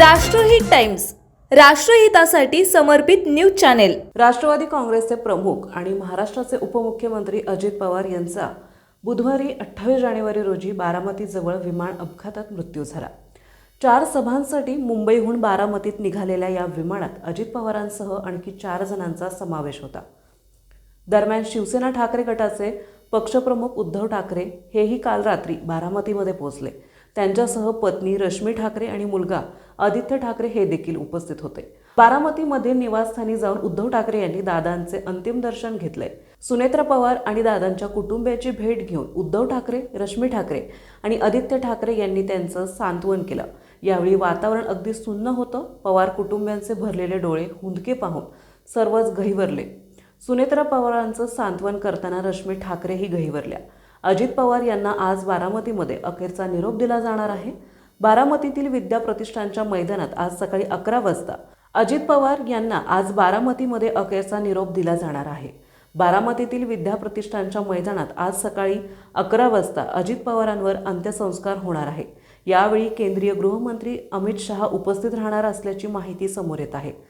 राष्ट्रहित टाइम्स, राष्ट्रहितासाठी समर्पित news channel. Rashtrawadi काँग्रेसचे प्रमुख आणि महाराष्ट्राचे उपमुख्यमंत्री अजित पवार यांचा बुधवारी 28 जानेवारी रोजी बारामतीजवळ विमान अपघातात मृत्यू झाला। 4 सभांसाठी मुंबईहून बारामतीत निघालेल्या या विमानात अजित पवारांसह आणखी 4 जणांचा समावेश होता। दरम्यान शिवसेना ठाकरे गटाचे पक्षप्रमुख उद्धव ठाकरे हेही काल रात्री बारामतीमध्ये पोहोचले। त्यांच्यासह पत्नी रश्मी ठाकरे आणि मुलगा आदित्य ठाकरे हे देखील उपस्थित होते। बारामतीमध्ये निवासस्थानी जाऊन उद्धव ठाकरे यांनी दादांचे अंतिम दर्शन घेतले। सुनेत्रा पवार आणि दादांच्या कुटुंबियाची भेट घेऊन उद्धव ठाकरे, रश्मी ठाकरे आणि आदित्य ठाकरे यांनी त्यांचं सांत्वन केलं। यावेळी वातावरण अगदी सुन्न होतं। पवार कुटुंबियांचे भरलेले डोळे हुंदके पाहून सर्वच गहिवरले। सुनेत्रा पवारांचं सांत्वन करताना रश्मी ठाकरेही गहिवरल्या। अजित पवार यांना आज बारामतीमध्ये अखेरचा निरोप दिला जाणार आहे। बारामतीतील विद्या प्रतिष्ठानच्या मैदानात आज सकाळी 11 वाजता अजित पवार यांना आज बारामतीमध्ये अखेरचा निरोप दिला जाणार आहे। बारामतीतील विद्या प्रतिष्ठानच्या मैदानात आज सकाळी 11 वाजता अजित पवारांवर अंत्यसंस्कार होणार आहे। यावेळी केंद्रीय गृहमंत्री अमित शहा उपस्थित राहणार असल्याची माहिती समोर येत आहे।